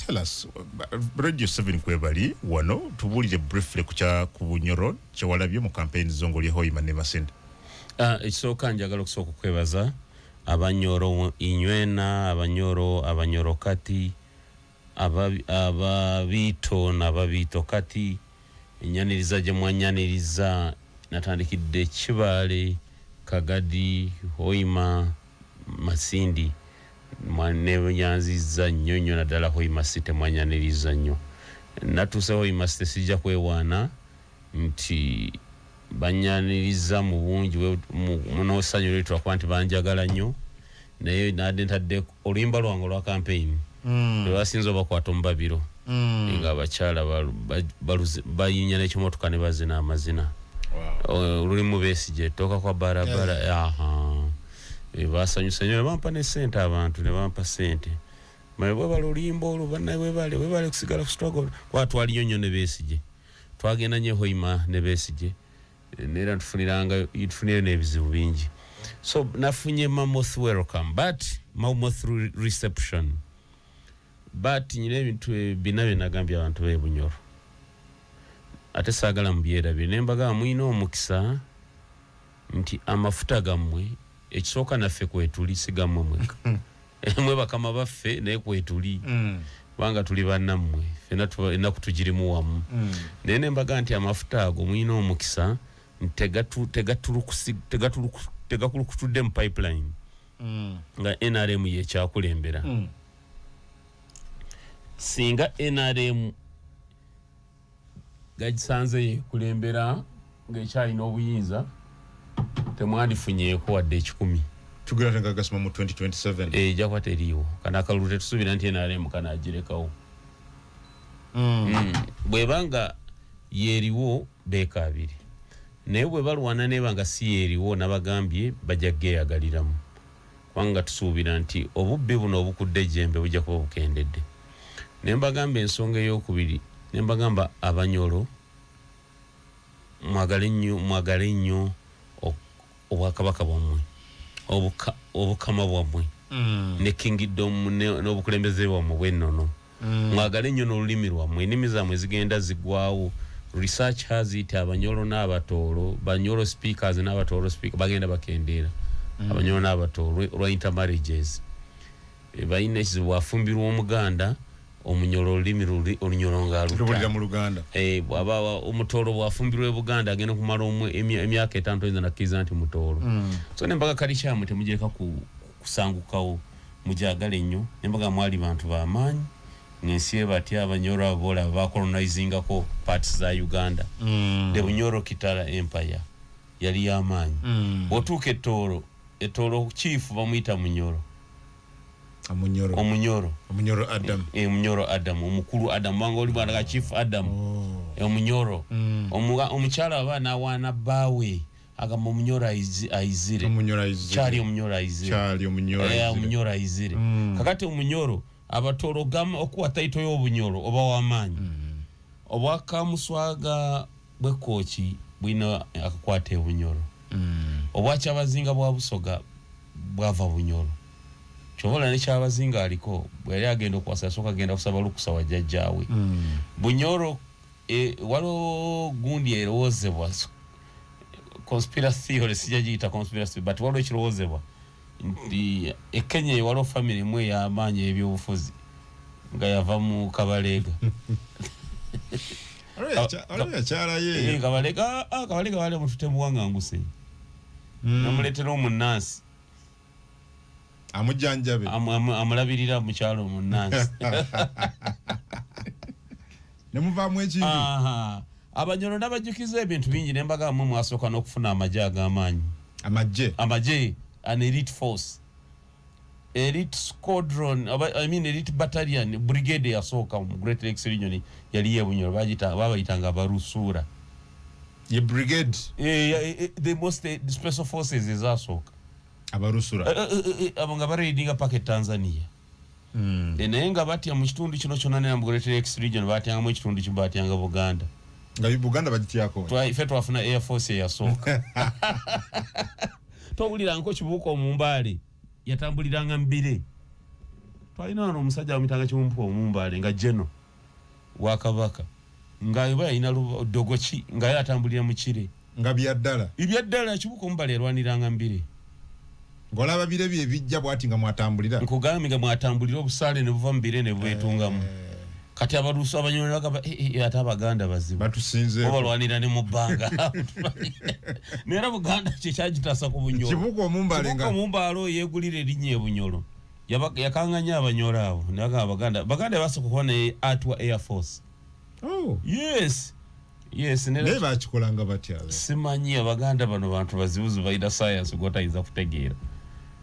tell us Radio 7 kwebali wano tubulire briefly ku Bunyoro kyewalabye mu campaign zongoli Hoima ne Masinde. Ekisooka njagala okusooka kwebaza Abanyoro Inywena, Abanyoro Kati, Ababito n'Ababito Kati, enyaniriza gye mwanyaniriza natandikidde Kibale, Kagadi, Hoima, Masindi. Mwane nyanziza nnyo naddala Hoima City mwanyaniriza nnyo. Natuse Hoima City sijja kwewaana nti banyaniriza mu bungi muno sanyu lwetu akwanti banjagala nnyo naye nadentadde oluyimba lwange lwa campaign lwasinze bakwata omubabiro nga abakyala bayinya n'ekimotoka ne bazina amazina lulimu Besigye toka kwa barabara basanyusa nnyo ne bampa ne ssente abantu ne bampa ssente maye bwe luyimba olwo bannaye webale kusigala ku struggle kwatwaliyo nnyo ne Besigye twagenda nnyo Hoima ne Besigye nera tufunire n'ebizibu bingi so nafunye Mammoth welcome but Mammoth reception but nyine ebintu binabe nagambye abantu be Bunyoro ate saagala mbyera binembaga mwina omukisa nti amafuta gammwe ekisooka naffe kwetuli sigamwe mweka mwe bakama baffe naye kwetuli banga tuli bannammwe fena enaku tugirimu wamu nene mbaga nti amafuta ago mwina omukisa tegakulukutudde mu pipeline nga NRM yekyakulembera singa NRM gagisanze yekulembera ng'ekyalina obuyinza temwandifunyeeko wadde 10 tugera ngagasima mu 2027 jakwa teriiwo kana akalulu tusuubira nti NRM kana agirekawo bwebanga yeriwo beeka abiri naye bwe balwana nebanga si yeriwo nabagambye bajja geyagaliramu kubanga tusuubira nti obubbi buno obukudde jembe bujja kuba bukendedde nembagamba ensonga ey'okubiri nembagamba Abanyoro mwagale nnyo obwakabaka bwammwe obukama bwammwe ne kingdom n'obukulembeze bwammwe bw'ennono mwagale nnyo n'olulimi lwammwe ennimi zammwe zigenda zigwawo research has it Abanyoro n'Abatooro Banyoro speakers n'Abatooro speakers bagenda bakendeera Abanyoro n'Abatooro lwa intermarriages bayina ekizibu wafumbirwa Omuganda Omunyoro olulimi olunyoro nga lubulira mu Luganda bwaba Omutooro bwafumbirwa Buganda agenda kumala emyaka 5 nakkiriza nti Mutooro so nembaga kali kyamwe temugireka kusangukawo mujagale nnyo nembaga mwali bantu b'amaanyi n'ensi batya Abanyoro abola bakolonizingako parts za Uganda the Bunyoro Kitara Empire yali y'amaanyi bwotuuka Ettoolo chief bamuyita Munyoro Omunyoro Adam Munyoro Adam omukulu Adam wanga oli bwana chief Adam Omunyoro omukyala abaana wana bawe agamba Omunyoro ayizire kyali Omunyoro ayizire kakati Omunyoro Abatooro gama okuwa taito y'Obunyoro oba w'amaanyi obwakamuswaga bw'ekooki bwina akakwata Obunyoro obwakyabazinga bwa Busoga bwava Bunyoro chobola ne kyabazinga aliko bwali agenda okwasa soka agenda kusaba lukusa wajjajjaawe Bunyoro walo gundi erowozebwa conspiracy theory sijajita conspiracy but walo ekirowozebwa nti Kenya walo family mwe ya amaanyi ebyobufuzi nga yava mu Kabalega Kabalega wale mututemu wanganguse namuletera omunansi amujjanjabe amulabirira mu kyalo omunansi nemuvaamu ekintu Abanyoro n'abajukiza ebintu bingi nembaga mu mwasooka n'okufuna amagye ag'amaanyi amagye an elite force elite squadron elite battalion brigade yasooka mu Great Lakes region yali Bunyoro babayitanga Barusura ye brigade the most the special forces ezasooka Abarusura abanga bareadinga pake Tanzania naye nga batya mu kitundu kino kyonna ne mu Great Lakes region batyanga mu kitundu kino batyanga Buganda nga Buganda bagityako ife twafuna air force yasooka towulira nko kibuuka omumbale yatambuliranga mbire twalina wano omusajja bamuyitanga Kimumpuka Omumbale nga Jeno wa Kabaka nga yaba ina dogoki nga yatambulira mu kire nga byaddala Kibuka Omumbale erwaniranga mbire ngolaba bire bye bijja bwati nga mwatambulira nkugambye nga mwatambulira obusale ne buva mbire ne bwetungamu kati abaluso abanyoni bakaba ate Abaganda bazibu batusinze obalwanira ne mu bbanga nera Buganda kyekagitasa ku bunyolo Kibuka Omumbale yegulira erinnya ebunyolo yakanganya abanyolo abo naga Abaganda basoko kuba ne Atwa Air Force yes nera bakikolanga batya simanyi Abaganda bano bantu bazibuzu baida science gotayiza kutegeera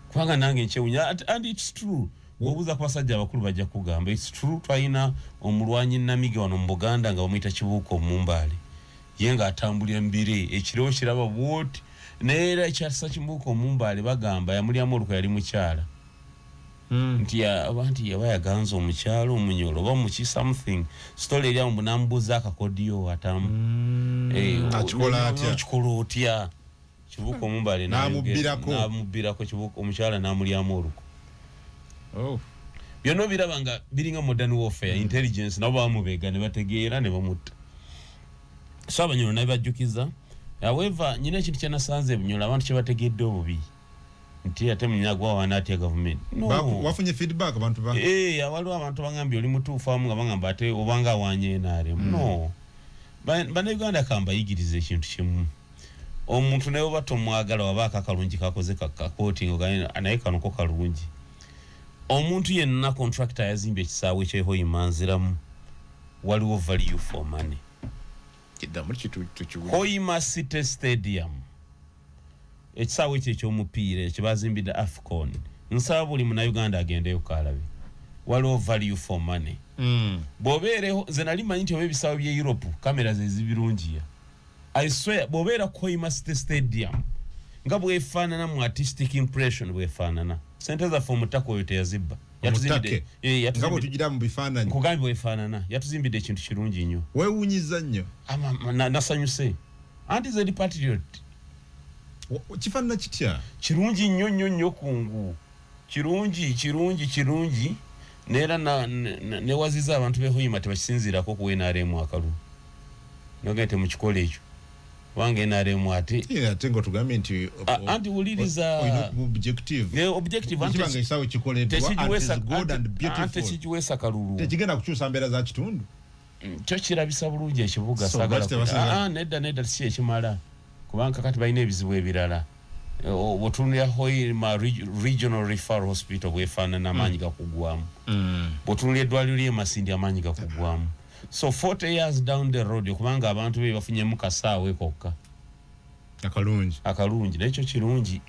kubanga nange nkyewunya and it's true obuza kubasajja abakulu bajja kugamba it's true twalina omulwanyi Namiga wano mu Buganda nga bamuyita Kibuka Omumbale ye nga atambulira mbire ekiriwo kiraba bwoti neera ekyasa Kibuka Omumbale bagamba yamulyamu oluko yali mukyala nti abantu yabayaganza omukyalo omunyolo oba muki something story eri amu nambuza akakodiyo atamu akikola atya Kibuka Omumbale namubbirako Kibuka omukyala namulyamu oluko byonna biraba nga biringa modern warfare intelligence nabo bamubega ne bategeera ne bamutta so abanyolo naye bajjukiza however nyina ekintu kyenasanze ebunyolo abantu kyebategedde obubi nti ate munyagwa wana atya government wafunye feedback abantu waliwo abantu bangambye oli mutuufu amu nga bagamba ate obanga awanye NRM no bannayuganda kambayigiriza ekintu kimu omuntu naye oba tomwagala wabaako akalungi kakoze kakootingo naye kanoko kalungi omuntu yenna contractor yazimbye ekisaawe ekyehoyima nziramu waliwo value for money Hoima City Stadium ekisaawe ekyo ekyomupiira ekibazimbidde AFCON nsaba buli munnayuganda agendeyo kalabe waliwo value for money bw'obeereho nze nali manyi nti oba ebisaawe by'e Europe kamera ze zibirungiya I swear bw'obeera ku Hoima City Stadium nga bwefaanana mu artistic impression bwefaanana sente zaffe omutaka oyo teyazibba yatuzimbidde nga bwe tugira mu bifaananyi nkugambye bwefaanana yatuzimbidde ekintu kirungi nnyo weewuunyiza nnyo nasanyuse anti ze patriot kifaanana kitya kirungi nnyo kungu kirungi neera newaziza abantu behoyima tebakisinziirako ku NRM akalu nogente mu kikola ekyo wange NRM ate ngo tugambe nti anti uliriza objective anti isawe kikoleddwa anti kijiwesa kalulu tekigenda kukyusa mbeera za kitundu kyo kirabisa bulungi ekibuga sagala nedda si ekimala kubanga kati balina ebizibu ebirala bwotunulira Hoima Regional Referral Hospital bwefaanana amaanyi gakugwamu bwotunulira eddwaliro ly'emasindi amaanyi gakugwamu so 40 years down the road kubanga abantu be bafunyemu kasaawe kokka akalungi nekyo kirungi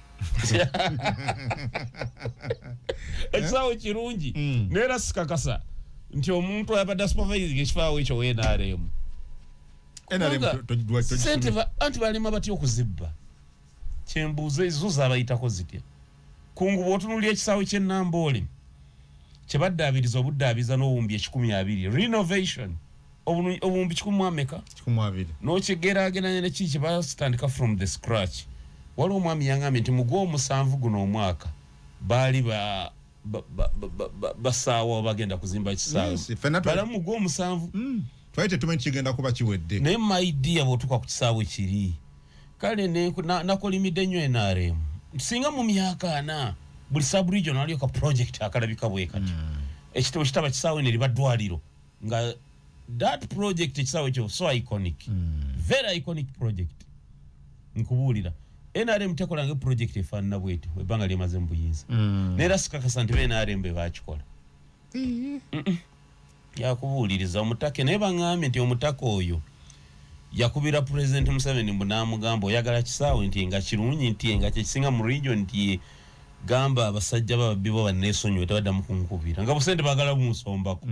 ekisaawe kirungi neera sikakasa nti omuntu ayabadde supervising ekifaawe ekyo NRM sente anti balima batya okuzibba kyembuuza ezo zaabayitako zitya kungu bw'otunulira ekisaawe ky'Ennamboole kyebaddaabiriza obuddaabiza n'obuwumbi 120 renovation obuwumbi 120 n'okigerageranya nekiki kyebasitandika from the scratch waliwo omwami yangambye nti mu Gw'omusanvu guno omwaka baali basaawa bagenda kuzimba ekisaawe balamu mu Gw'omusanvu twali tetumanyi kigenda kuba kiwedde naye maidiya bw'otuuka ku kisaawe kiri kale nakolimidde nnyo NRM singa mu myaka 4 buli sub-region waliyo ka project akalabika bwe kati ekitabo kitaba kisaawe ne liba ddwaliro nga that project ekisaawe kyo so iconic very iconic project nkubuulira NRM tekolanga project efaanana bwetyo ebbanga lyemaze mu buyinza neera sikakasa nti NRM be bakikola yakubuuliriza omutake naye baŋŋambye nti omutaka oyo yakubira President Museveni mbu n'amugamba oyagala kisaawe nti nga kirungi nti nga kyekisinga mu region nti gamba abasajja bababbi bo banneesonyiwe tebaddamu kunkubira nga busente baagala bumusombako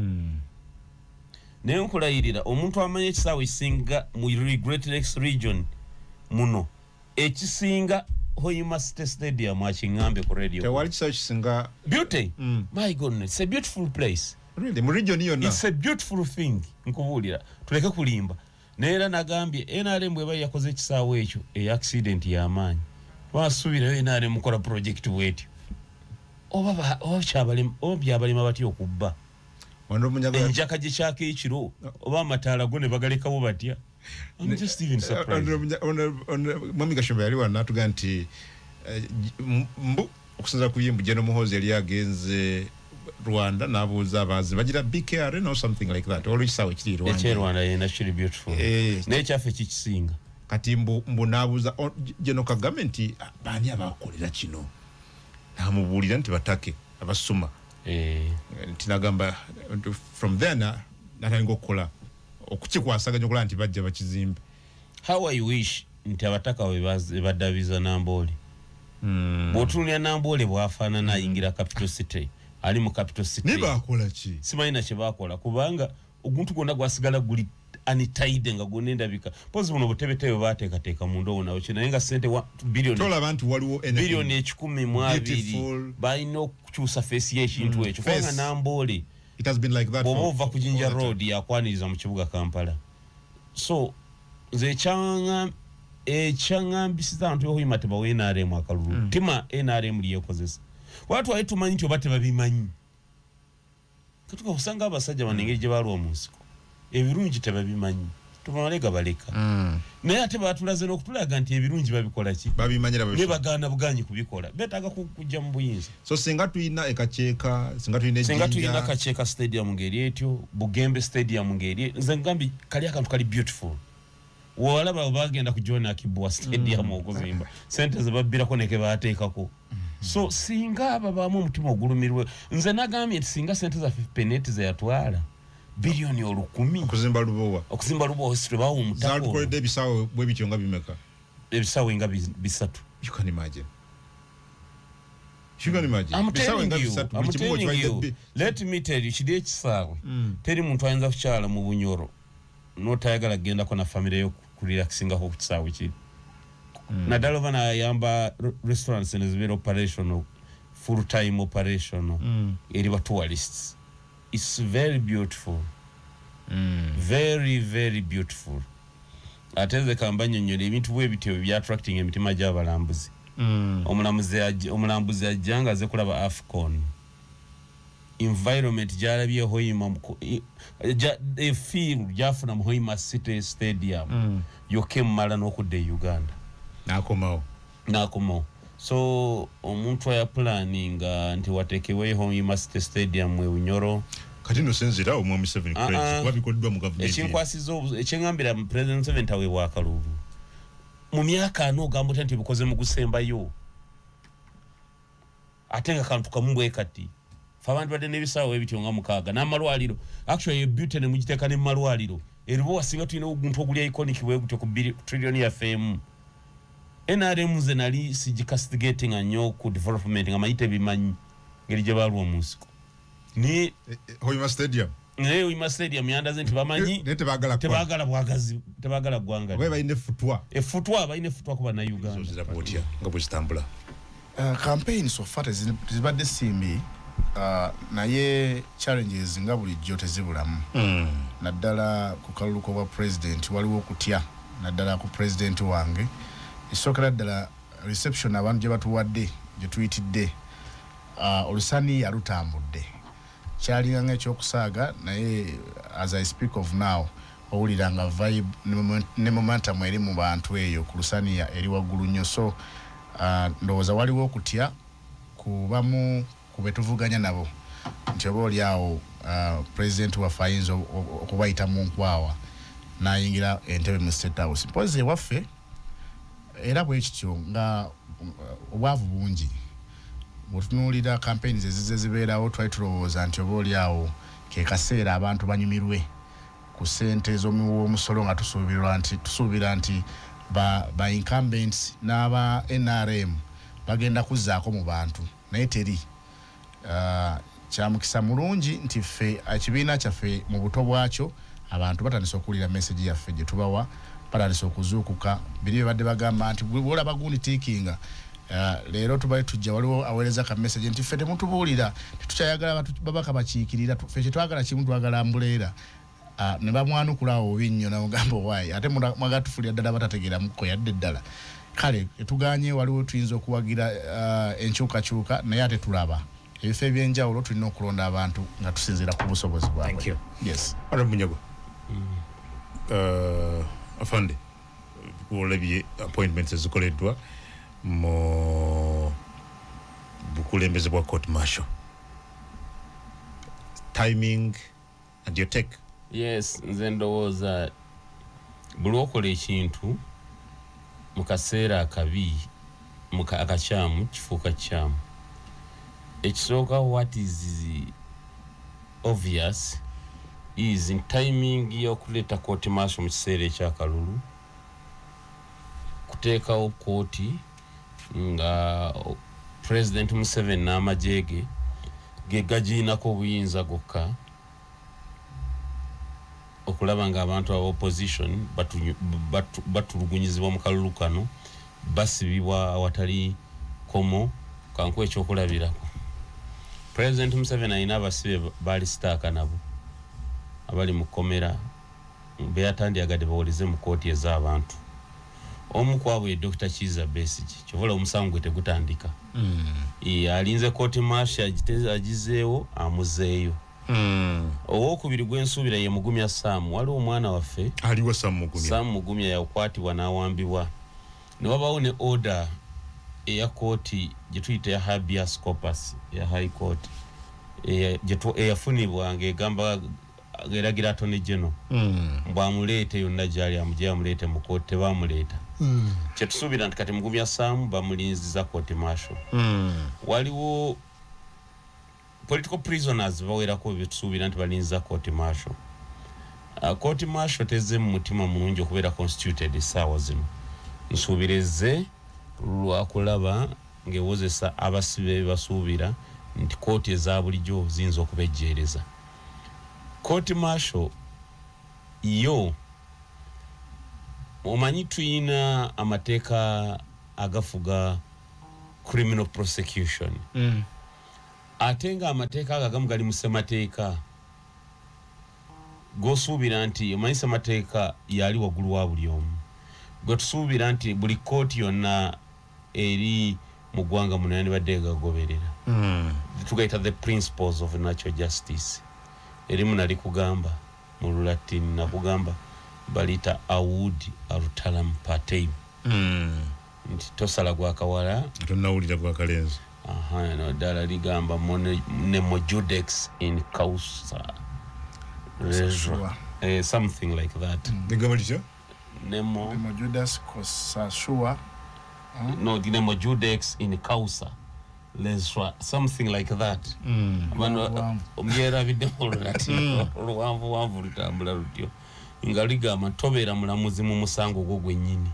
naye nkulayirira omuntu amanya ekisaawe ekisinga mu Great Lakes region muno ekisinga Hoima City Stadium akiŋŋambe ku radio tewali kisaawe kisinga beauty my goodness it's a beautiful place really mu region yonna it's a beautiful thing nkubuulira tuleke kulimba neera nagambye NRM bweba yakoze ekisaawe ekyo accident y'amaanyi basuubirayo NRM mukola project bwetyo oba byabalema batya okubba enjaka gye kyaka ekiro oba amataala go ne bagalekawo batya. I'm just even surprised. Mwami Kashumba yali wana tuga nti okusinza ku yimbu General Muhoozi yali agenze Rwanda n'abuuza abazi bagira BKR or something like that. Always sawe kiri Rwanda. Eche Rwanda yena kiri beautiful. N'ekyafe kikisinga. Kati mbu n'abuuza General Kagame nti baani abakolera kino. N'amubuulira nti batake abasuma. Nti nagamba from there natandika okukola okukikwasaganya okola nti bajja bakizimbe. How I wish nti abataka we baddabiza Namboole. Bw'otunuulira Namboole bw'afaanana ayingira Capital City. Ali mu Capital City. Ne bakola ki? Simanyi na kye baakola kubanga oguntu gwonna gwasigala guli anitaide nga gwonendabika. Pozi buno butebetebe baateekateeka mu ndowo nawe kinaye nga ssente biliyoni. Tola abantu waliwo biliyoni 10 balina okukyusa feesi y'ekintu ekyo. Kubanga Namboole. It has been like that. Bw'oba ova ku Jinja Road yakwaniriza mu kibuga Kampala. So nze ekyangambisiza abantu Hoima tebawa NRM akalulu. Tima NRM liyekozesa. Watu waitumanyi nti oba tebabimanyi. Katuka usanga abasajja banengeri gye balwa omunsiko. Ebirungi tebabimanyi. Tubalega baleka. Naye ate batulaze n'okutulaga nti ebirungi babikola ki? Babimanyira babikola. Ne bagaana buganyi kubikola. Betaaga kujja mu buyinza. So singa tuyina ekacheeka, singa tuyina Kacheeka stadium ngeri etyo, Bugembe stadium ngeri. Nze ngambi kali akantu kali beautiful. Walaba bagenda kujoina Akibwa stadium okuzimba. Sente ze babbirako neke baateekako. So singa babamu omutima ogulumirwe nze nagambye nti singa sente za peneti ze yatwala biliyoni 10 okuzimba Lubowa hospital bawo omutako zalukolede ebisawo bwe bityo nga bimeka ebisawo nga bisatu. You can imagine. I'm telling you. Let me tell you kidi ekisawe teri muntu ayinza kukyala mu Bunyoro notayagala genda ko na family yo kurelaxinga ko kukisawe kiri. Nadalo bana yamba restaurants and is very operational, full-time operational. Eri tourists. It's very beautiful. Very, very beautiful. Ateze kambanya nyole ebintu bwe bityo bya attracting emitima gy'abalambuzi. Omulambuzi ajanga ze kulaba Afcon. Environment gyalabye Hoima feel gyafuna mu Hoima City Stadium. Yokemmala n'okudde Uganda. Nakomo. So omuntu ya planning nti watekewe Hoima City Stadium we Bunyoro. Kati no senzira omwami 7 credit wabikoddwa mu government. Ekinkwasizo ekyengambira mu President 7 tawe wakalulu. Mu myaka ano gambo nti bukoze mu gusembayo. Atenga kantu kamumbwe kati. Fabantu bade nebisawo ebityo nga mukaga n'amalwaliro. Actually beauty ne mugiteka ne malwaliro. Eribo wasinga tulina oguntu oguli iconic we gutyo ku trillion ya FM. NRM zenali sijikastigating anyo ku development nga mayite bimanyi ngeri gye balwa omunsiko. Ni Hoima Stadium. Hoima Stadium yandaze nti bamanyi tebagala bwagazi tebagala gwanga. Bwe bayine futwa. Futwa bayine futwa kuba na Uganda. So zirapotya nga bwitambula. Campaign so far zibadde simbi naye challenges nga bulijjo tezibulamu. Naddala ku kalulu kwa president waliwo okutya naddala ku president wange. Isokera ddala reception abantu gye batuwadde gye tuyitidde olusani yalutambudde. Kyali nga ekyokusaaga naye as I speak of now owulira nga vibe ne momentum eri mu bantu eyo ku lusani eri waggulu nnyo. So ndowooza waliwo okutya kubamu kubetuvuganya nabo nti oba oli awo president waffe ayinza okubayita mu nkwawa n'ayingira entebe mu State House. Mpozi ewaffe era bwe kityo nga obwavu bungi bw'otunuulira campaigns ezize zibeerawo twali tulowooza nti oba oli awo ke kaseera abantu banyumirwe ku ssente z'omusolo nga tusuubira nti ba incumbents n'aba NRM bagenda kuzzaako mu bantu naye teri. Kyamukisa mulungi nti ffe ekibiina kyaffe mu buto bwakyo abantu batandise okuwulira message yaffe gye tubawa batandise okuzuukuka biri badde bagamba nti bw'olaba gundi tiikinga leero tubali tujja waliwo aweereza ka message nti ffe temutubuulira tetukyayagala babaka bakiikirira ffe kyetwagala kimu twagala ambuleera ne bamwanukulawo obi nnyo namugamba owaayi ate mwagatufulira ddala batategeeramuko yadde ddala kale tetuganye waliwo tuyinza okuwagira enkyukakyuka naye ate tulaba ebifo ebyenjawulo tulina okulonda abantu nga tusinziira ku busobozi bwabwe. Thank you. Yes. Ara Munyago. Afande olabye appointments ezikoleddwa mu bukulembeze bwa court martial. Timing and your take. Yes, nze ndowooza buli okola ekintu mu kaseera akabi akakyamu kifuuka kyamu. Ekisooka what is obvious is in timing y'okuleeta court martial mu kiseera ekyakalulu, kuteekawo kooti nga President Museveni n'amagye ge gagiinako obuyinza gokka okulaba nga abantu aba opposition batulugunyizibwa mu kalulu kano, basibibwa awatali komo. Kankuwa ekyokulabirako, President Museveni alina abasibe baali sitaaka nabo abali mu kkomera beyatandiyagadde bawulize mu kooti ez'abantu. Omu kwabwe Dr. Kiza Besigye kyovola omusango gwe tegutandika. Alinze kooti martial agizeewo amuzeeyo. Owokubiri gwensuubira ye Mugumya Sam, waliwo omwana waffe aliwo Sam Mugumya yakwatibwa n'awambibwa. Ne wabaawo ne order eya kooti gye tuyita ya habeas corpus ya high court eyafunibwa ng'egamba eragira Attorney General bwamuleete yonna gy'ali amugye amuleete mu kooti, tebaamuleeta. Kyetusuubira nti kati Mugumya Sam bamulinziza court martial. Waliwo political prisoners bawerako betusuubira nti balinziza court martial. Court martial tezze mu mutima mulungi okubeera constituted essaawa zino. Nsuubirezze lwakulaba ng'ewozesa abasibe basuubira nti kooti eza bulijjo ziyinza okubejjeereza. Court martial yo omanyi tuyina amateeka agafuga criminal prosecution. Ate nga amateeka ago agamu gali mu ssemateeka g'osuubira nti omanyi ssemateeka yali waggulu wa buli omu. Gwe tusuubira nti buli kooti yonna eri mu ggwanga muno yandibadde egagoberera. Tugayita the principles of natural justice. Erimu nali kugamba mu Lulatini nakugamba balita aud arutalam pateim. Nti tosala gwa kawala tonnawulira gwa kalenzi. No ddala ligamba nemo judex in causa something like that. Ligamba litya? Nemo Judas Kosashua. No, nemo judex in causa lesra, something like that. Omyera bidemo Lulatini luwanvu lutambula lutyo nga ligamba tobeera mulamuzi mu musango gwo gwennyini.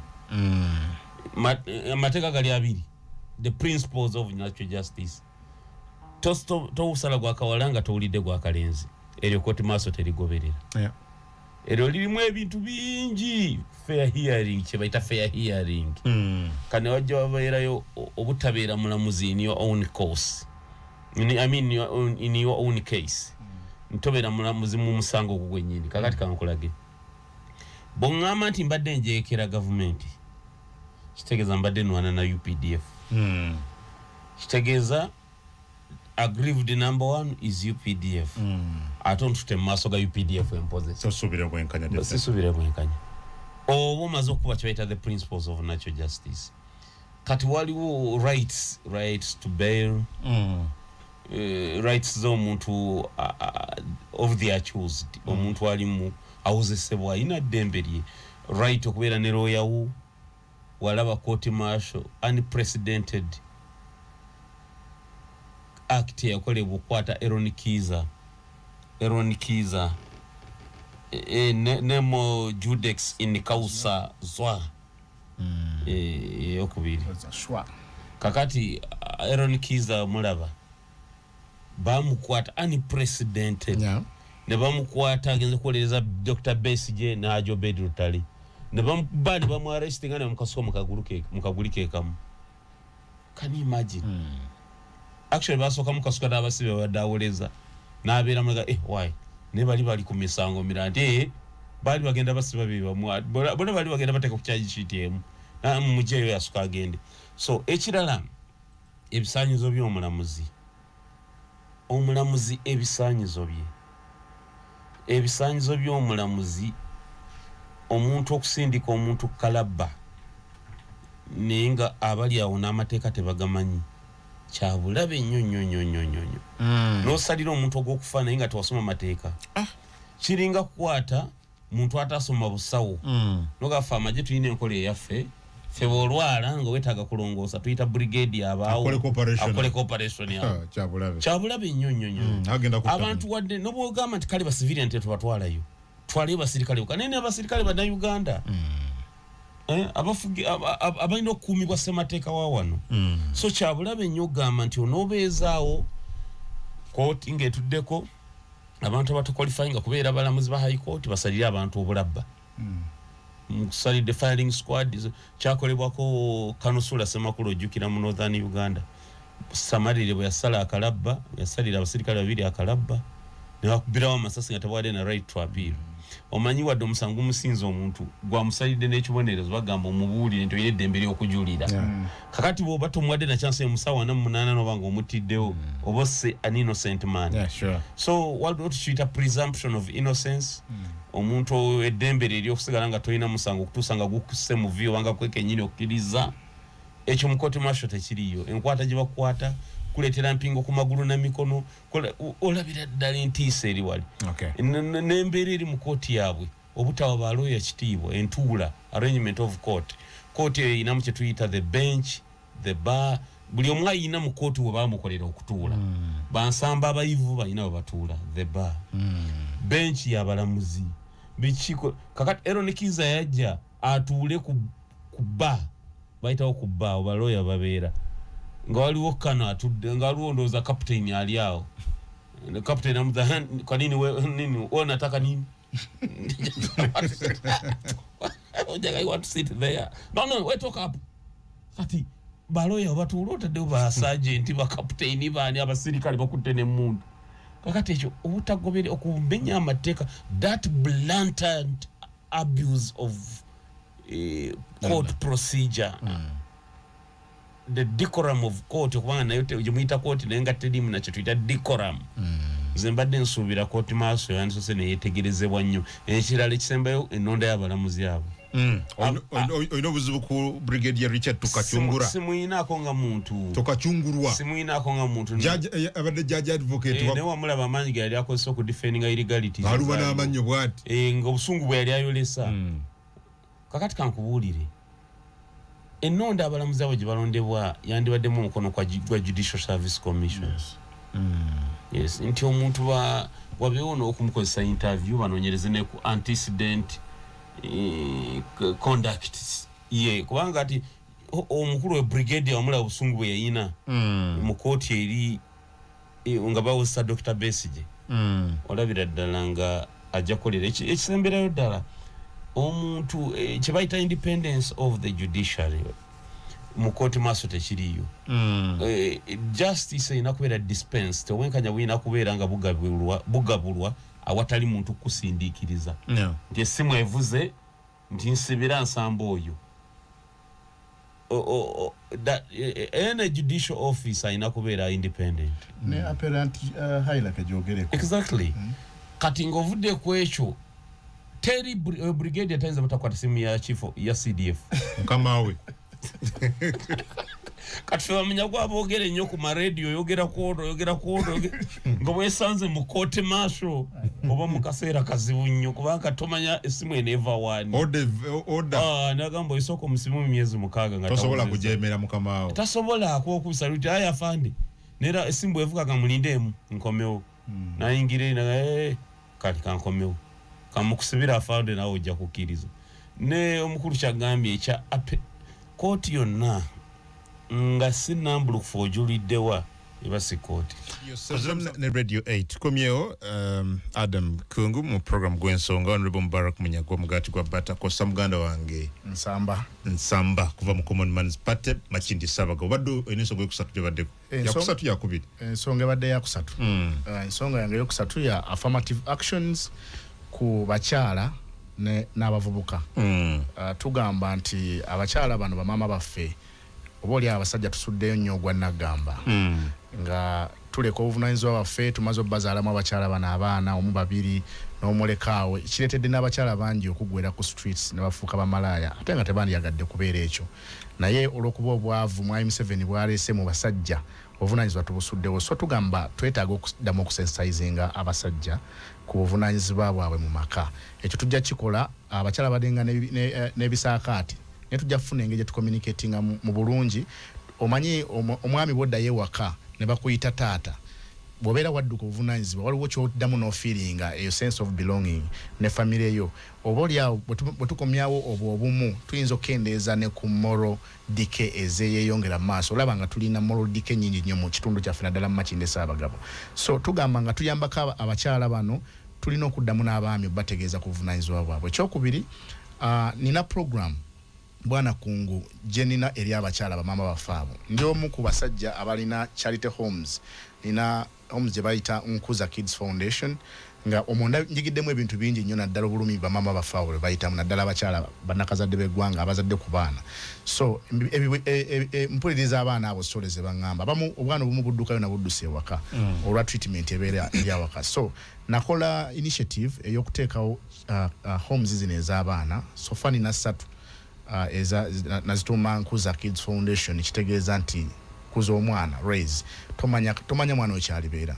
Amateeka gali abiri, the principles of natural justice. Tosala gwa kawala nga towulidde gwa kalenzi, eryo court martial terigoberera. Eryo lirimu ebintu bingi, fair hearing, kye bayita fair hearing. Kane wajja wabeerayo obutabeera mulamuzi in your own cause, I mean in your own case. Ntobeera mulamuzi mu musango gwo gwennyini. Kakati kankulage bongamba nti mbadde njeekera gavumenti, kitegeeza mbadde nwana na UPDF. Kitegeeza aggrieved number one is UPDF. Ate ontute mu maaso ga UPDF empoze sisuubira bwenkanya. Sisuubira bwenkanya oba omaze okuba kyebayita the principles of natural justice. Kati waliwo rights to bail, rights z'omuntu of the accused, omuntu alimu awozesebwa alina ddembe lye, right okubeera ne lawyer wo. Walaba court martial unprecedented act yakolebwa okukwata Aaron Kiza nemo judex in causa zwa okubiri. Kakati Aaron Kiza mulaba bamukwata unprecedented. Ne bamukwata agenze kukolereza Dr. Besigye na Haji Obed Lutali. Ne bamubali bamuarresting nga ne mukasoma mukaguli kekamu. Can you imagine? Actually basoka mukasuka n'abasibe badawoleza n'abeera mulga why ne bali ku misango mirande bali bagenda basiba bibamwa bona bali bagenda bateka ku charge sheet emu na mumujeyo yasuka agende. So ekirala ebisanyizo by'omulamuzi omulamuzi ebisaanyizo by'omulamuzi omuntu okusindika omuntu kalabba nenga abali awo n'amateeka tebagamanyi kyabulabe nnyo n'osalira omuntu ogw'okufa naye nga tewasoma mateeka kiringa kukwata muntu atasoma busawo nogafa amagye tulina enkola eyaffe ffe bw'olwala nga wetaaga kulongoosa tuyita brigade abaawo akoleko operation yawo kyabulabe nnyo abantu wadde nobwogamba nti kale basivilian tetubatwalayo twalayo basirikale kanene abasirikale bannayuganda abalina okukuumibwa ssemateeka wa wano so kyabulabe nnyo ogamba nti onoobeezaawo kooti ng'etuddeko abantu abatakwalifyinga kubeera balamuzi ba high court basalire abantu obulabba mukusalidde firing squad kyakolebwako Kanusula Semakulu ojjukira mu Northern Uganda Samarire bwe yasala akalabba yasalira abasirikale babiri akalabba ne bakubirawo amasasi nga tebwadde na right to appeal omanyi wadde omusango musinza omuntu gwamusalidde n'ekibonerezo bagamba omubuulire nti oyina eddembe ly'okujulira kakati bw'oba tomwadde na chance y'omusawo 48 nobanga omutiddewo oba osse an innocent man so waliwo tukiyita presumption of innocence omuntu eddembe lye ery'okusigala nga tolina musango okutuusa nga gukusse mu vyo obanga kwekennyini okkiriza ekyo mu kooti masho tekiriyo enkwata gye bakukwata kuleetera mpingo ku magulu na mikono olabira ddala entiisa eri wali n'embeera eri mu kooti yaabwe obutawa balooya kitiibwa entuula arrangement of court kooti eyo eyinamu kye tuyita the bench the bar buli omu ayina mu kooti we bamukolera okutuula bansamba abayivu balina we batuula the bar bench y'abalamuzi bikiko kakati Aaron Kiza yajja atuule ku bar bayitawo ku bar obalooya babeera nga waliwo Kano atudde nga waliwo ndowooza captain ali awo captain amudha kwa nini wewe unataka nini ojaga you want to sit there no we talk up kati baloya batuula otaddewo ba sergeant ba captain bani abasirikale bakutte n'emundu kakati ekyo obutagobere okumenya amateeka that blatant abuse of court procedure the decorum of court okubanga nayo gyemuyita court naye nga terimu nakyo tuyita decorum nze mbadde nsuubira kooti maaso yandisose neyetegerezebwa nnyo ekirala ekisembayo ennonda y'abalamuzi abo olina obuzibu ku Brigadier Richard Tukachungura simuyinaako nga muntu Tukachungurwa simuyinaako nga muntu abadde judge advocate naye wamulaba amaanyi ge yali akozesa okudefendinga illegalities aluba n'amannyo bw'ati nga obusungu bwe yali ayolesa kakati kankubuulire ennonda abalamuzi abo gye balondebwa yandibaddemu omukono gwa Judicial Service Commission yes nti omuntu wabeewo n'okumukozesa interview banoonyereze ne ku antecedent conduct ye kubanga ati omukulu we brigade wamulaba obusungu bwe yayina mu kooti eri nga bawozesa Dr. Besigye olabira ddala nga ajja kolera ekisemberayo ddala omuntu kye bayita independence of the judiciary mu kooti maaso tekiriyo justice erina kubeera dispensed obwenkanya buyina kubeera nga bugabulwa awatali muntu kusindiikiriza nti essimu evuze nti nsibira nsamba oyo ene judicial office ayina kubeera independent ne apparent haila kajogereko exactly kati ng'ovudde ku ekyo teri brigade atayinza butakwata simu ya chief ya CDF mukamawe kati fe bamenya gwaboogera ennyo ku maradio yogera kwodo nga bwesanze mu kooti maaso oba mu kaseera kazibu nnyo kubanga tomanya essimu eneeva wani nagamba oyisooka omusimu mu myezi 6 nga tosobola kujeemera mukamawe tasobola akwokubisaluti aya afande nera essimu bwevuga nkomewo nayingire kati kankomewo kamukusibira afande nawe ojja kukkiriza ne omukulu kyagambye ekya kooti yonna nga sinambulukufu ojuliddewa eba si kooti ne Radio 8 komyewo Adam Kungu mu program gw'ensonga Honorable Mubarak Munyagwa omugati gwa Bata kosa muganda wange Nsamba kuva mu Common Man's Party Makindi Sabaga obadde ensonga yokusatu tebaddeko yakusatu yakubiri ensonga ebadde yakusatu ensonga yange yokusatu ya affirmative actions ku bakyala n'abavubuka tugamba nti abakyala bano bamama baffe oba oli abasajja tusuddeyo nnyo ogwa Nagamba nga tuleka obuvunanyizibwa bwaffe tumaze obbazaalamu abakyala bano abaana omu babiri n'omulekaawe kireetedde n'abakyala bangi okuggwera ku streets ne bafuuka bamalaaya ate nga tebandiyagadde kubeera ekyo naye olw'okuba obwavu mwami Museveni bwaleese mu basajja obuvunanyizibwa tubusuddewo so tugamba twetaaga okuddamu okusensitizinga abasajja ku buvunanyizibwa bwabwe mu maka ekyo tujja kikola abakyala badenga n'ebisaakaati ne tujja kufuna engeri gye tucommunicatinga mu bulungi omanyi omwami bwodda yewaka ne bakuyita taata bw'obeera wadduka obuvunanyizibwa waliwo kyoddamu n'ofiiringa eyo sense of belonging ne famire yo oba oliawo bwe tukomyawo obwo obumu tuyinza okukendeeza ne ku moral decay ezeeyeyongera mu maaso olaba nga tulina moral decay nnyingi nnyo mu kitundu kyaffe naddala mu Makindye Ssaabagabo so tugamba nga tuyambako abakyala bano tulina okuddamu n'abaami obategeeza ku buvunanyizibwa bwabwe ekyokubiri nina program Bwana Kungu jenina eri abakyala bamama bafaabo ndi omu ku basajja abalina charity homes nina homes gye bayita Nkuza Kids Foundation nga omonda njigiddemu ebintu bingi nnyo naddala obulumi bamama bafaabo bwe bayitamu naddala abakyala bannakazadde b'eggwanga abazadde ku baana so mpuliriza abaana abo sitole ze baŋŋamba abamu obwana obumu buddukayo na budduse ewaka olwa treatment ebeera eri awaka so nakola initiative ey'okuteekawo homes zino ez'abaana so fani na ssatu nazituma Nkuza Kids Foundation kitegeeza nti kuza omwana raise tomanya mwana okyalibeera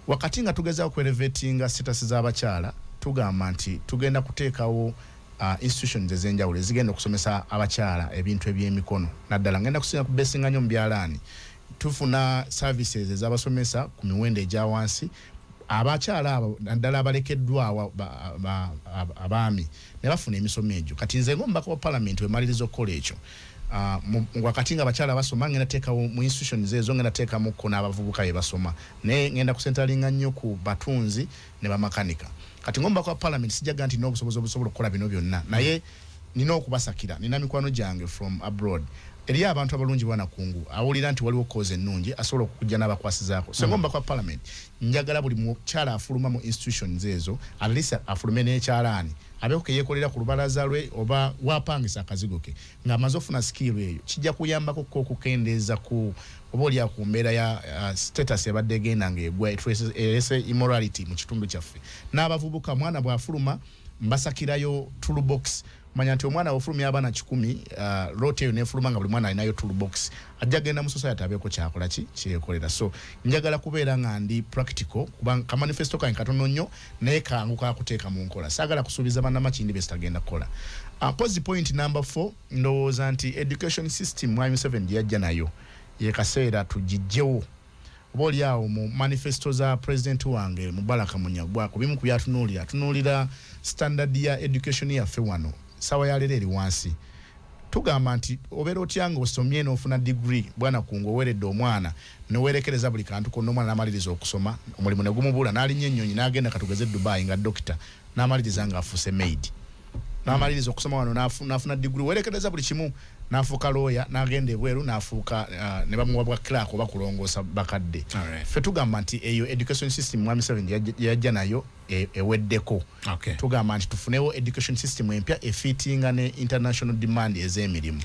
wakati nga tugeza ku elevatinga status z'abakyala tugamba nti tugenda kuteekawo institutions ez'enjawulo ezigenda okusomesa abakyala ebintu eby'emikono naddala ngenda kusinga ku besinga nnyo mu byalaani tufuna services ez'abasomesa ku miwendo egya wansi abakyala abo naddala abalekeddwawo abaami ne bafuna emisomo egyo kati nze ng'omubaka wa parliament wemaliriza okukola ekyo wakati nga abakyala basoma ngenda teekawo mu institutions ezo ngenda teekamu ko n'abavubuka be basoma naye ngenda kusentalinga nnyo ku batunzi ne bamakanika kati ng'omubaka wa parliament sijjaga nti nina obusobozi obusobola okukola bino byonna naye nina okubasakira nina mikwano gyange from abroad eri abantu abalungi Bwana Kungu awulira nti waliwo koze ennungi asobola okujja n'abakwasizaako so ng'omubaka wa parliament njagala buli mukyala afuluma mu institutions ezo at least afulume n'ekyalaani abeeko ke yeekolera ku lubalaza lwe oba wapangisa akazigo ke ng'amaze ofuna skill eyo kijja kuyambako okukendeeza ku oba oli ku mbeera ya status ebadde egenda ng'egwa erese immorality mu kitundu kyaffe n'abavubuka mwana bw'afuluma mbasakirayo toolbox manya nti omwana ofulumya abaana 10 rote eyo nefuluma nga buli mwana alinayo toolbox ajja genda mu society abeeko kyakola kyekolera so njagala kubeera nga ndi practical kubanga ka manifesto kange katono nnyo naye kangu kakuteeka mu nkola saagala kusuubiza bannamakindi be sitagenda kukola pose point number 4 ndowooza nti education system mwami 7 gye yajja nayo ye kaseera tugijjewo oba oliawo mu manifesto za president wange Mubaraka Munyagwa ku bimu ku byatunuulira standard ya education yaffe wano sawa ya leero eri wansi tugamba nti obeera otyanga osomye n'ofuna degree Bwana Kungu oweredde omwana newerekereza buli kantu konna omwana n'amaliriza okusoma omulimu ne gumubuula n'alinnya ennyonyi n'agenda katugeze Dubai nga dokita n'amaliriza nga afuuse maid n'amaliriza okusoma wano n'afuna degree werekereza buli kimu n'afuuka lawyer n'agenda ebweru n'afuuka ne bamuwa bwa clerk oba kulongoosa bakadde ffe tugamba nti eyo education system mwami 7 yajja nayo eweddeko tugamba nti tufunewo education system empya efiitinga ne international demand ez'emirimu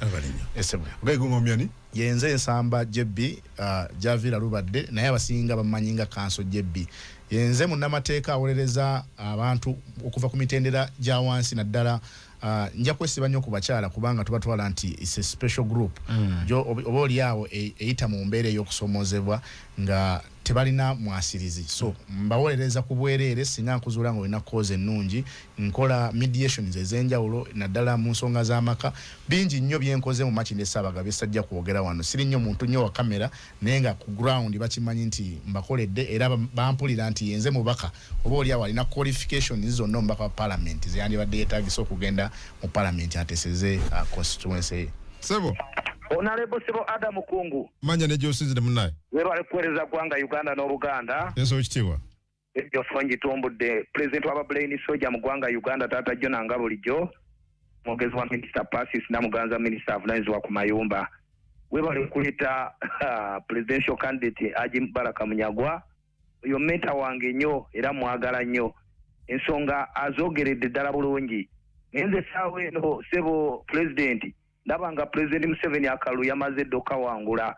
yenze ensamba jebbi javira lubadde naye abasinga bamanyinga kanso jebbi yenze munnamateeka awolereza abantu okuva ku mitendera gya wansi naddala nja kwesiba nnyo ku bakyala kubanga tubatwala nti is a special group oba oliawo eyita mu mbeera ey'okusomozebwa nga tebalina mwasirizi so mbawolereza ku bwereere singa nkuzuula nga olina koze ennungi nkola mediations ez'enjawulo naddala mu nsonga z'amaka bingi nnyo byenkoze mu Makindye Ssaabagabo sajja kwogera wano siri nnyo muntu nnyo wa kamera naye nga ku ground bakimanyi nti mbakoledde era bampulira nti yenze mubaka oba oliawo alina qualifications zonna omubaka wa parliament zeyandibadde yeetagisa okugenda mu parliament ateseze constituency Sebo Honorable Sebo Adam Kungu manya ne josinzire munnaye wero alikuweereza gwanga Uganda n'Oluganda yeso ekitiibwa ebyo fonji tumbudde president wa Brain Soja mu gwanga Uganda tata John Ngabulijjo mwogezi wa Minister Passis namuganza Minister avunaanyizibwa ku mayumba wero alikuleta presidential candidate Haji Mubaraka Munyagwa oyo meta wange nnyo era mwagala nnyo ensonga azogeredde ddala bulungi nze saawe no Sebo president ndabanga president Museveni akalu yamaze doka wangula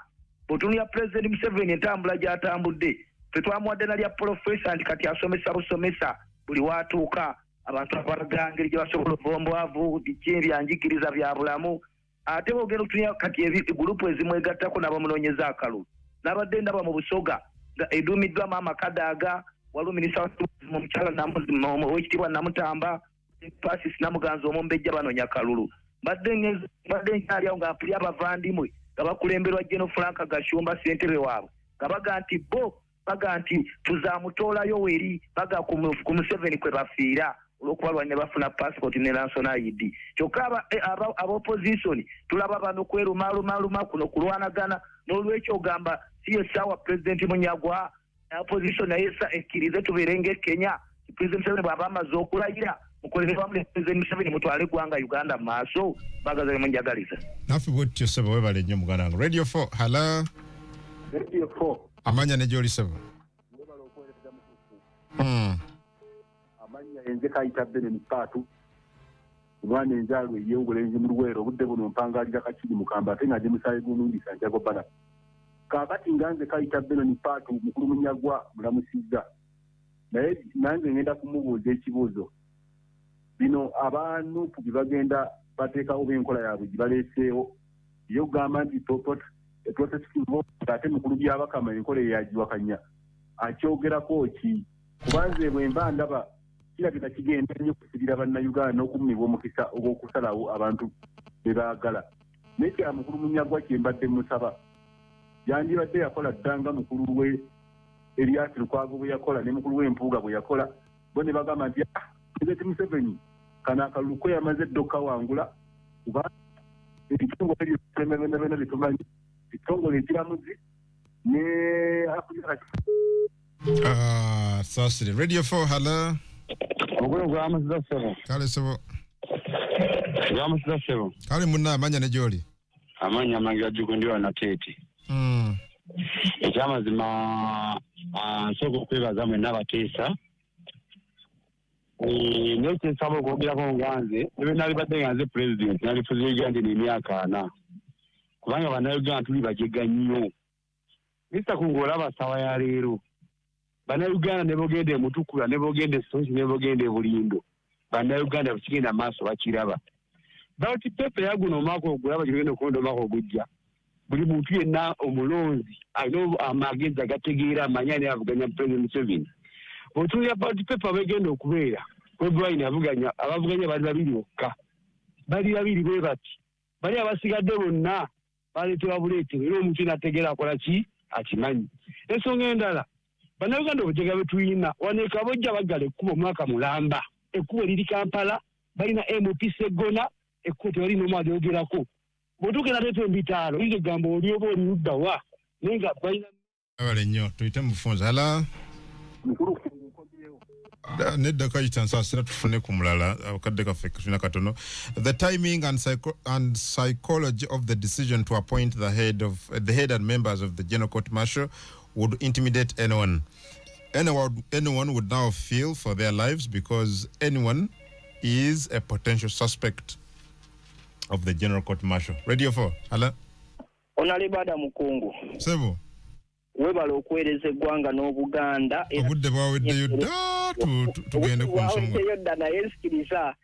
botunya president Museveni entambula gyatambudde tetwamuwadde na lya professor nti kati asomesa busomesa buli watuuka abantu abalaga ngeri gye basobola obubombwavu biki ebyanjigiriza bya bulamu ate boogera otunya kati gurupu ezimwegattako n'abamunoonyeza akalulu n'abadde ndaba mu Busoga nga eduumiddwamu amakadaaga waliwo minisita mu mukyala owekitiibwa Namutamba Pasis Namuganza Omumbejja banoonya akalulu badde nkyali awo nga mpuli abavandimwe nga bakulemberwa General Frank Gashumba ssentebe waabwe nga baga nti baga nti tuzaamutoolayo weri baga ku Museveni kwe bafiira olw'okuba lwali ne bafuna passport ne national ID kyokka ab'opposition tulaba bano kwerumaaluma kuno kulwanagana n'olwekyo ogamba si essaawa Pulezidenti Munyagwa opposition naye ekkirize tubeere ng'Ekenya Pulezidenti Museveni bw'aba amaze okulayira mukolererwamu ne Pulezidenti Museveni mutwale eggwanga Uganda mu maaso baagaza ne munjagaliza naffe bwetutyo ssebo webale nnyo muganda wange Radio 4 hala Radio 4 amanya ne gy'oli ssebo webale okuweereza mutuufu amanya enze kayita Benin Paatu omwana enzaalo ey'obulenzi mu Luweero obudde buno mpangaalira Kakiri Mukamba ate nga Jemusayi Gunundi Sanjago Bala kaakati nga nze kayita Benin Paatu mukulu Munyagwa mulamusizza naye nange ngenda kumubuuza ekibuuzo bino abantu bye bagenda bateekawo b'enkola yaabwe gye baleeseewo ye ogamba nti ate mukulu by'Abakama enkola eyagiwakanya akyogerako ki kubanze bwe mba ndaba kirabika kigenda nnyo kusibira bannayuganda n'okumibwa omukisa ogw'okusalawo abantu be baagala naye kya mukulu Munyagwa kye mbadde musaba yandibadde yakola ddanga mukulu we Erias Lukwago bwe yakola ne mukulu w'Empuuga bwe yakola bo ne bagamba nti Pulezidenti Museveni kana akalulu kwe yamaze eddoka wangula kuba ebitongole byonna bitumanyi ekitongole ekiramuzi ne Sasire Radio 4 hala ogolo gwamuziza sebo kale sebo gwamuziza sebo kale munna amanya ne gy'oli amanya amangira jugo ndi wanateeti ekyamazima nsooka okwebaza mwenna abateesa nekyensaba okwogerako nga nze ebe nalibadde nga nze pulezidenti nalifuza Uganda n'emyaka 4 kubanga bannayuganda tuli bajega nnyo Mr. Kungu olaba ssaawa ya leero bannayuganda ne bogenda e Mutukula ne bogenda e Sonsi ne bogenda e Bulindo bannayuganda bukigenda maaso bakiraba bawuti pepe yaguno omwaka ogulaba kigenda okulonda omwaka ogujja buli muntu yenna omulonzi alina amagezi agategeera amanya avuganya Pulezidenti Museveni otuulira bawuti pepe begenda okubeera Webwaini avuganya abavuganya bali babiri bokka bali babiri bwe bati bali abasigadde bonna baleetebwa buleete era omuntu nategeera akola ki akimanyi ensonga endala bannayuganda obujega bwe tuyina waneeka bojja baggala ekkubo omwaka mulamba ekkubo liri Kampala balina MP Segona ekkubo tebalina omu alyogerako bw'otuuka nateeta embitaalo yinza egamba oli oba oli ludda wa naye nga balina abale nnyo tuyite mu bufunza hala mukulu nedda kayita nsaasira tufune ku mulala akadde kaffe tulina katono the timing and psychology of the decision to appoint the head and members of the General Court Martial would intimidate anyone would now feel for their lives because anyone is a potential suspect of the General Court Martial. Radio 4 hala Onalibada Mukungu sebo webale okuweereza eggwanga n'Obuganda obudde bwaweddeyo dda tugende ku nsonga yodda naye nsikiriza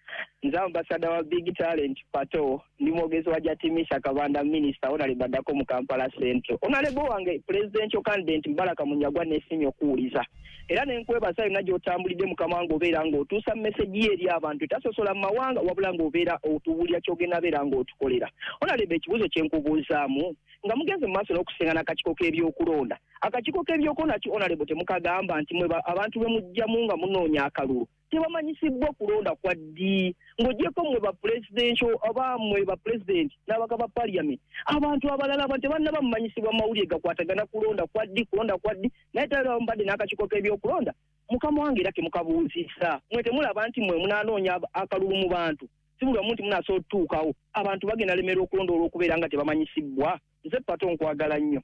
nze ambasada wa Big Talent Pato ndi mwogezi wa Jatimisha Kabanda Minister onalibaddako mu Kampala Central onalebo wange presidential candidate Mbaraka Munyagwa nesimye okuwuliza era nenkwebaza yonna gy'otambulidde mukama wange obeera ng'otuusa message eri abantu etasosola mu mawanga wabula ng'obeera otuwulira ky'ogenda beera ng'otukolera onalebo ekibuuzo kye nkubuuzaamu nga mugenze mu maaso n'okusengana akakiiko k'ebyokulonda akakiiko k'ebyokulonda ki onalebo temukagamba nti mwe abantu bwe mujjamu nga munoonya akalulu tebamanyisibwa kulonda kwa ddi ng'ogyeko mwe ba presidential oba mwe ba president n'abaka ba parliament abantu abalala abantu tebannaba mumanyisibwa mawulire gakwatagana kulonda kwa ddi naye tera mbadde n'akakiiko k'ebyokulonda mukama wange era temukabuuzisa mwe temulaba nti mwe munaanoonya akalulu mu bantu sibulwa muntu munasobola otutuukawo abantu bagenda lemerera okulonda olw'okubeera nga tebamanyisibwa nze Pato nkwagala nnyo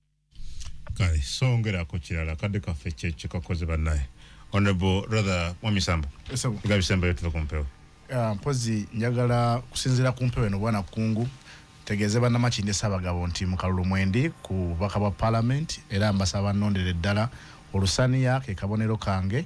kale songerako kirala kadde kaffe kyekakoze bannaye Honorable Rather Mwamisamba Gabisemba yetuva ku mpewo mpozi njagala kusinzira ku mpewo eno bwana Kungu tegeeze bannamakindi Ssaabagabo nti mu kalulu 9 ku bubaka bwa Parliament era mbasaba nnondere ddala Olusaniya ke kabonero kange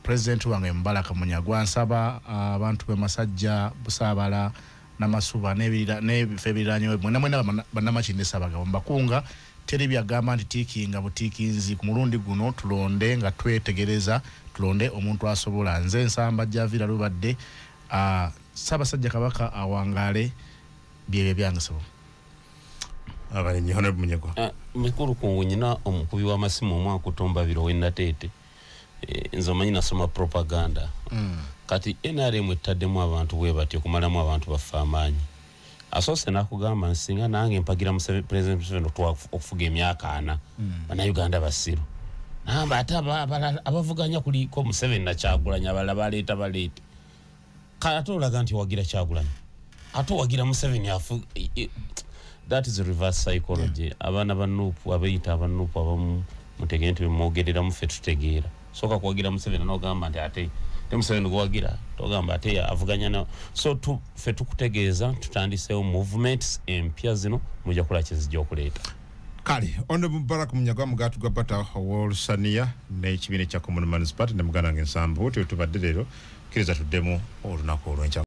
President wange Mbalaka Munyagwa nsaba abantu be Masajja Busabala Namasuba n'ebifebiranyo mwena bannamachinde sabaga mbakunga teri byagamba nti tikinga butikinzi ku mulundi guno tulonde nga twetegereza tulonde omuntu asobola nze nsamba Javira Lubadde Ssaabasajja Kabaka awangale byebye byangesebo abali nyihone Munyagwa mikuru ku nyina omukubi wa masimu omwaka utomba biro wenatete nzomanyi nasoma propaganda kati NRM etaddemu abantu bwe batyo kumalamu abantu bafaamanyi asose nakugamba nsinga nange mpagira mu President Museveni okufuga emyaka 4 bana Uganda basiru namba ataba abavuganya kuliko Museveni na Kyagulanyi baleta katolaga nti wagira Kyagulanyi wagira Museveni afu that is a reverse psychology abana banupu abayita abanupu abamu mutegente bimogerera mu fe tutegeera soka kuwagira Museveni n'ogamba nti ate Museveni kuwagira togamba ate avuganya na so tu fe tukutegeeza tutandisewo movements empya zino mujja kula kizijja okuleeta kale onde Mubarak Munyagwa mugatu gapata Olusaniya n'ekibiina kya Common Man's Party ne mugana ng'ensambu tubadde leero kiriza tuddemu olunaku olw'enkya